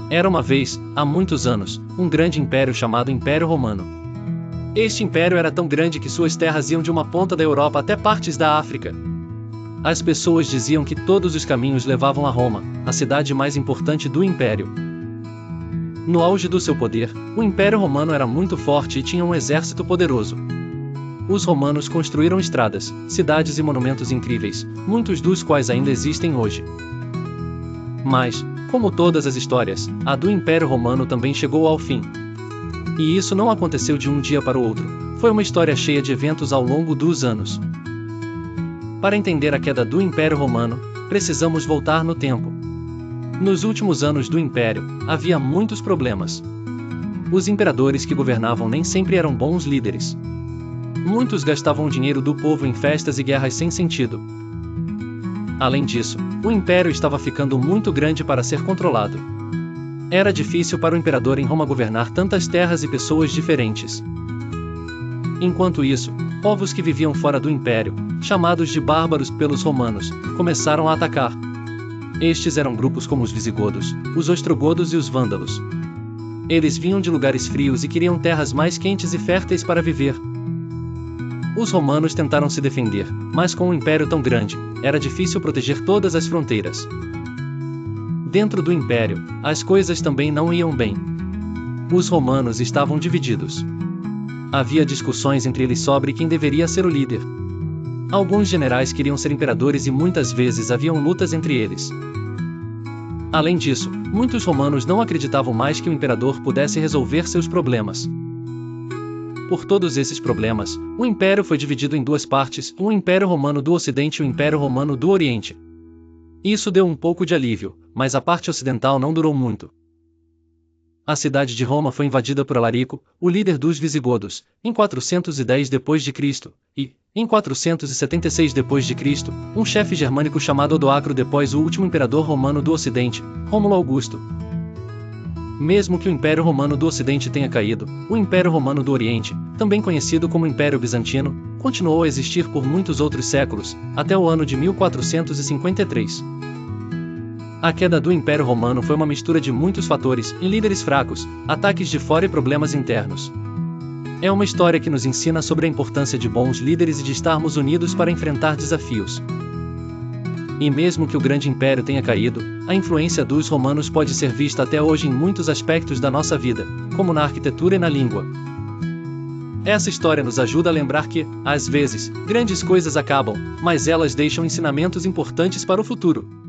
Era uma vez, há muitos anos, um grande império chamado Império Romano. Este império era tão grande que suas terras iam de uma ponta da Europa até partes da África. As pessoas diziam que todos os caminhos levavam a Roma, a cidade mais importante do império. No auge do seu poder, o Império Romano era muito forte e tinha um exército poderoso. Os romanos construíram estradas, cidades e monumentos incríveis, muitos dos quais ainda existem hoje. Mas, como todas as histórias, a do Império Romano também chegou ao fim. E isso não aconteceu de um dia para o outro, foi uma história cheia de eventos ao longo dos anos. Para entender a queda do Império Romano, precisamos voltar no tempo. Nos últimos anos do Império, havia muitos problemas. Os imperadores que governavam nem sempre eram bons líderes. Muitos gastavam o dinheiro do povo em festas e guerras sem sentido. Além disso, o império estava ficando muito grande para ser controlado. Era difícil para o imperador em Roma governar tantas terras e pessoas diferentes. Enquanto isso, povos que viviam fora do império, chamados de bárbaros pelos romanos, começaram a atacar. Estes eram grupos como os visigodos, os ostrogodos e os vândalos. Eles vinham de lugares frios e queriam terras mais quentes e férteis para viver. Os romanos tentaram se defender, mas com um império tão grande, era difícil proteger todas as fronteiras. Dentro do império, as coisas também não iam bem. Os romanos estavam divididos. Havia discussões entre eles sobre quem deveria ser o líder. Alguns generais queriam ser imperadores e muitas vezes haviam lutas entre eles. Além disso, muitos romanos não acreditavam mais que o imperador pudesse resolver seus problemas. Por todos esses problemas, o império foi dividido em duas partes, o Império Romano do Ocidente e o Império Romano do Oriente. Isso deu um pouco de alívio, mas a parte ocidental não durou muito. A cidade de Roma foi invadida por Alarico, o líder dos visigodos, em 410 d.C., e, em 476 d.C., um chefe germânico chamado Odoacro depois o último imperador romano do Ocidente, Rômulo Augusto. Mesmo que o Império Romano do Ocidente tenha caído, o Império Romano do Oriente, também conhecido como Império Bizantino, continuou a existir por muitos outros séculos, até o ano de 1453. A queda do Império Romano foi uma mistura de muitos fatores, líderes fracos, ataques de fora e problemas internos. É uma história que nos ensina sobre a importância de bons líderes e de estarmos unidos para enfrentar desafios. E mesmo que o grande império tenha caído, a influência dos romanos pode ser vista até hoje em muitos aspectos da nossa vida, como na arquitetura e na língua. Essa história nos ajuda a lembrar que, às vezes, grandes coisas acabam, mas elas deixam ensinamentos importantes para o futuro.